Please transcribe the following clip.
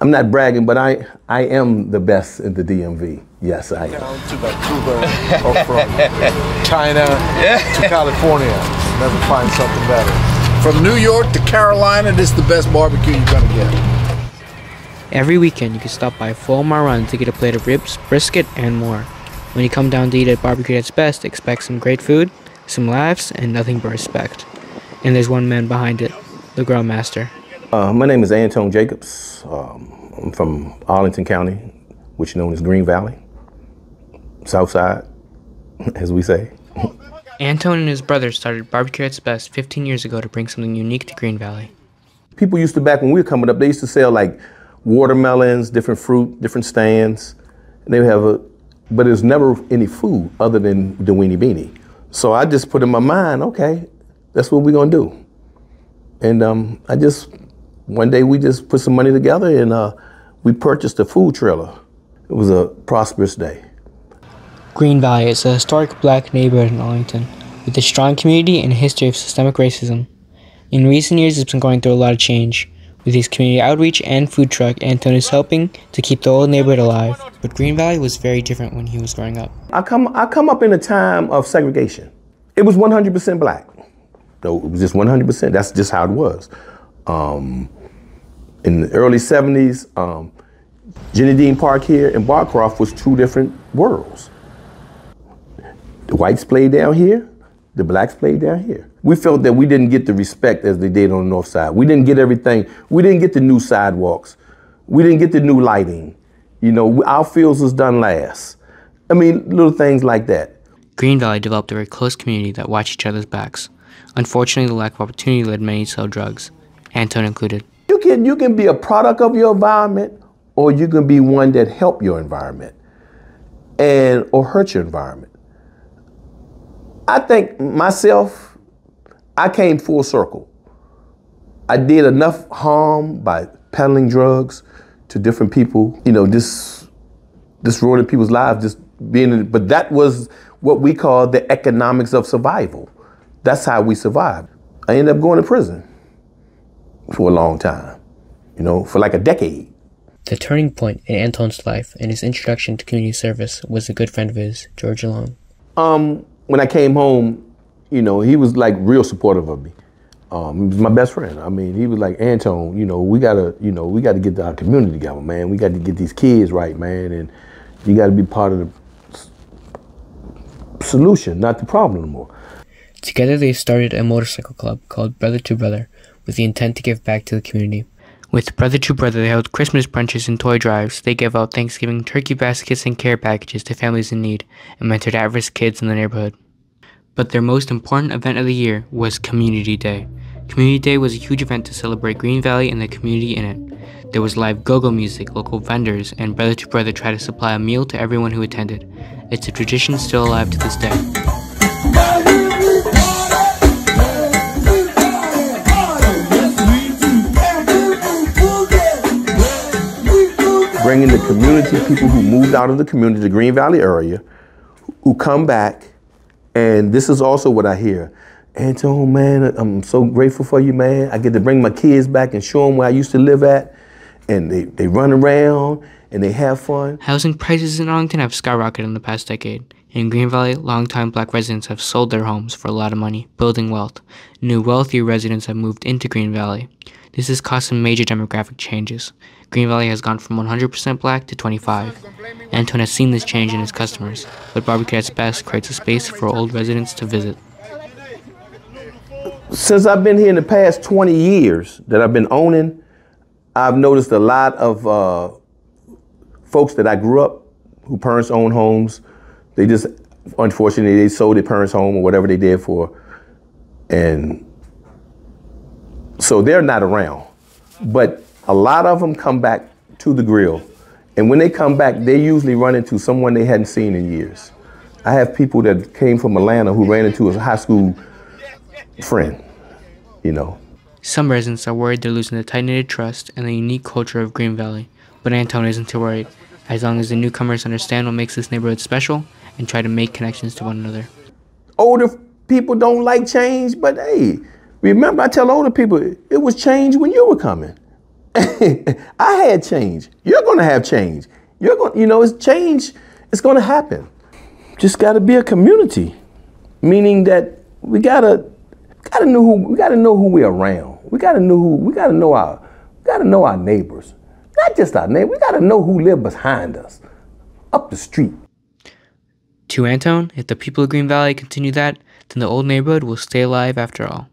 I'm not bragging, but I am the best in the DMV. Yes, I am. Down to Vancouver or from China to California. Never find something better. From New York to Carolina, this is the best barbecue you're gonna get. Every weekend, you can stop by 4 Mile Run to get a plate of ribs, brisket, and more. When you come down to eat at BBQ At Its best, expect some great food, some laughs, and nothing but respect. And there's one man behind it, the grill master. My name is Antone Jacobs. I'm from Arlington County, which is known as Green Valley, South Side, as we say. Antone and his brother started BBQ At Its best 15 years ago to bring something unique to Green Valley. People used to, back when we were coming up, they used to sell like watermelons, different fruit, different stands. And they would have but there's never any food other than the weenie beanie. So I just put in my mind, okay, that's what we're gonna do. And one day we just put some money together and we purchased a food trailer. It was a prosperous day. Green Valley is a historic black neighborhood in Arlington with a strong community and a history of systemic racism. In recent years, it's been going through a lot of change. With his community outreach and food truck, Antone is helping to keep the old neighborhood alive. But Green Valley was very different when he was growing up. I come up in a time of segregation. It was 100% black. No, it was just 100%. That's just how it was. In the early 70s, Jenny Dean Park here and Barcroft was two different worlds. The whites played down here, the blacks played down here. We felt that we didn't get the respect as they did on the north side. We didn't get everything. We didn't get the new sidewalks. We didn't get the new lighting. You know, our fields was done last. I mean, little things like that. Green Valley developed a very close community that watched each other's backs. Unfortunately, the lack of opportunity led many to sell drugs, Antone included. You can be a product of your environment, or you can be one that help your environment or hurt your environment. I think myself, I came full circle. I did enough harm by peddling drugs to different people, you know, just ruining people's lives, but that was what we call the economics of survival. That's how we survived. I ended up going to prison for a long time, you know, for like a decade. The turning point in Antone's life and his introduction to community service was a good friend of his, George Long. When I came home, you know, he was like real supportive of me. He was my best friend. I mean, he was like, Antone, you know, we gotta get our community together, man. We got to get these kids right, man, and you got to be part of the solution, not the problem anymore. Together, they started a motorcycle club called Brother2Brother with the intent to give back to the community. With Brother2Brother, they held Christmas brunches and toy drives. They gave out Thanksgiving turkey baskets and care packages to families in need and mentored at-risk kids in the neighborhood. But their most important event of the year was Community Day. Community Day was a huge event to celebrate Green Valley and the community in it. There was live go-go music, local vendors, and Brother2Brother tried to supply a meal to everyone who attended. It's a tradition still alive to this day. Bringing the community, people who moved out of the community, the Green Valley area, who come back, and this is also what I hear. Antone, man, I'm so grateful for you, man. I get to bring my kids back and show them where I used to live at, and they run around and they have fun. Housing prices in Arlington have skyrocketed in the past decade. In Green Valley, longtime black residents have sold their homes for a lot of money, building wealth. New wealthier residents have moved into Green Valley. This has caused some major demographic changes. Green Valley has gone from 100% black to 25%. Antone has seen this change in his customers, but BBQ At Its best creates a space for old residents to visit. Since I've been here in the past 20 years that I've been owning, I've noticed a lot of folks that I grew up, who parents own homes. They just, unfortunately, they sold their parents' home or whatever they did for, and so they're not around. But a lot of them come back to the grill, and when they come back, they usually run into someone they hadn't seen in years. I have people that came from Atlanta who ran into a high school friend, you know. Some residents are worried they're losing the tight-knitted trust and the unique culture of Green Valley, but Antone isn't too worried, as long as the newcomers understand what makes this neighborhood special and try to make connections to one another. Older people don't like change, but hey, remember, I tell older people, it was change when you were coming. I had change. You're going to have change. You're going, it's change. It's going to happen. Just got to be a community, meaning that we gotta know who we're around. We gotta know our neighbors, not just our neighbors. We gotta know who live behind us, up the street. To Antone, if the people of Green Valley continue that, then the old neighborhood will stay alive after all.